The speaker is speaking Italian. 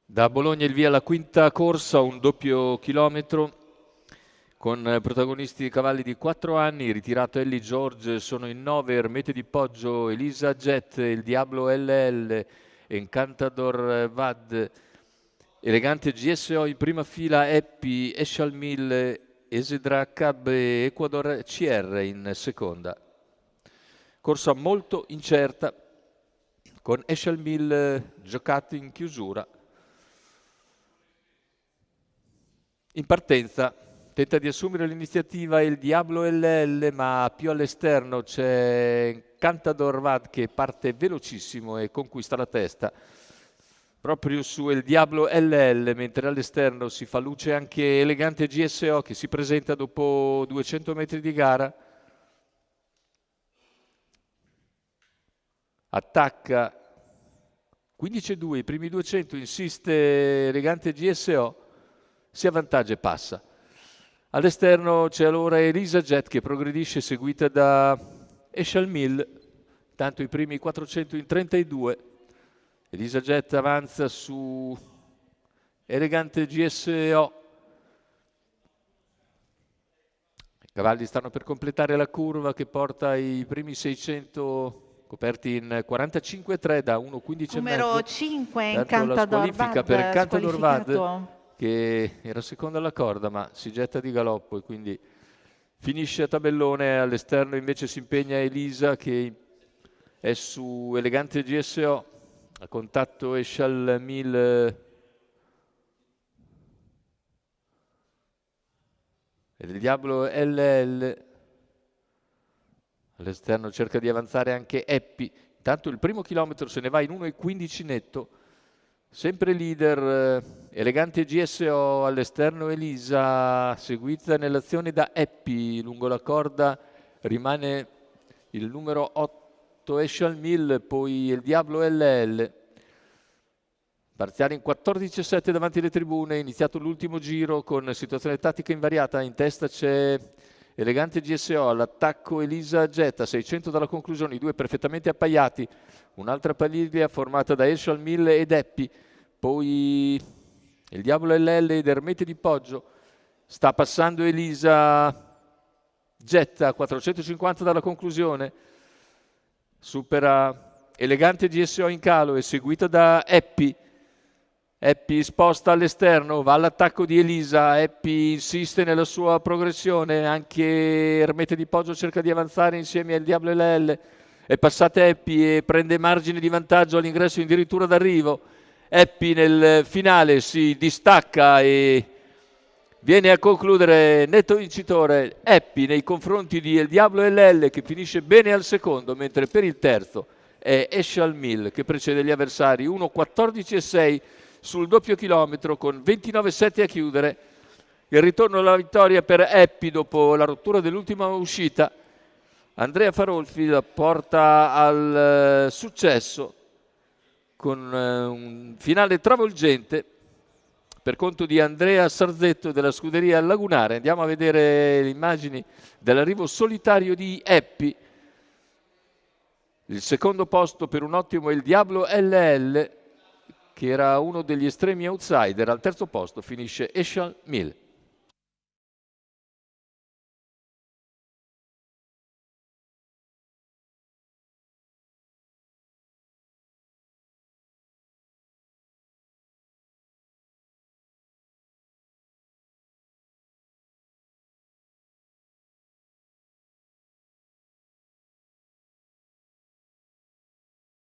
Da Bologna il via alla quinta corsa, un doppio chilometro con protagonisti cavalli di 4 anni, ritirato Ellie George, sono in 9, Ermete di Poggio, Elisa Jet, Il Diablo LL, Encantador Vad, Elegante GSO in prima fila, Eppi, Eshal Mill, Esedra Cab e Ecuador CR in seconda. Corsa molto incerta con Eshal Mill giocato in chiusura. In partenza tenta di assumere l'iniziativa Il Diablo LL, ma più all'esterno c'è Cantador Vad che parte velocissimo e conquista la testa proprio su Il Diablo LL, mentre all'esterno si fa luce anche Elegante GSO che si presenta dopo 200 metri di gara. Attacca 15-2, i primi 200, insiste Elegante GSO, si avvantaggia e passa. All'esterno c'è allora Elisa Jet che progredisce, seguita da Eshal Mill, tanto i primi 400 in 32. Elisa Jet avanza su Elegante GSO. I cavalli stanno per completare la curva che porta i primi 600 coperti in 45-3 da 1.15,5. Numero 5, Tanto la squalifica per Encantador Vad, che era secondo alla corda ma si getta di galoppo e quindi finisce a tabellone. All'esterno invece si impegna Elisa che è su Elegante GSO, a contatto Eshal Mill e Il Diablo LL. All'esterno cerca di avanzare anche Eppi. Intanto il primo chilometro se ne va in 1.15 netto. Sempre leader Elegante GSO, all'esterno Elisa, seguita nell'azione da Eppi. Lungo la corda rimane il numero 8 Eshal Mill, poi Il Diablo LL. Parziale in 14-7 davanti alle tribune, iniziato l'ultimo giro con situazione tattica invariata. In testa c'è Elegante GSO, all'attacco Elisa Jet, a 600 dalla conclusione, i due perfettamente appaiati. Un'altra paniglia formata da Eshal Mill ed Eppi, poi Il Diablo LL ed Ermete di Poggio. Sta passando Elisa Jet a 450 dalla conclusione, supera Elegante GSO in calo e seguita da Eppi. Eppi sposta all'esterno, va all'attacco di Elisa, Eppi insiste nella sua progressione, anche Ermete di Poggio cerca di avanzare insieme al Diablo LL, è passata Eppi e prende margine di vantaggio all'ingresso addirittura d'arrivo. Eppi nel finale si distacca e viene a concludere netto vincitore Eppi nei confronti di Il Diablo LL che finisce bene al secondo, mentre per il terzo è Eshal Mill che precede gli avversari 1.14,6 sul doppio chilometro con 29,7 a chiudere. Il ritorno alla vittoria per Eppi dopo la rottura dell'ultima uscita. Andrea Farolfi la porta al successo con un finale travolgente per conto di Andrea Sarzetto della scuderia Lagunare. Andiamo a vedere le immagini dell'arrivo solitario di Eppi. Il secondo posto per un ottimo Il Diablo LL che era uno degli estremi outsider. Al terzo posto finisce Eshal Mill.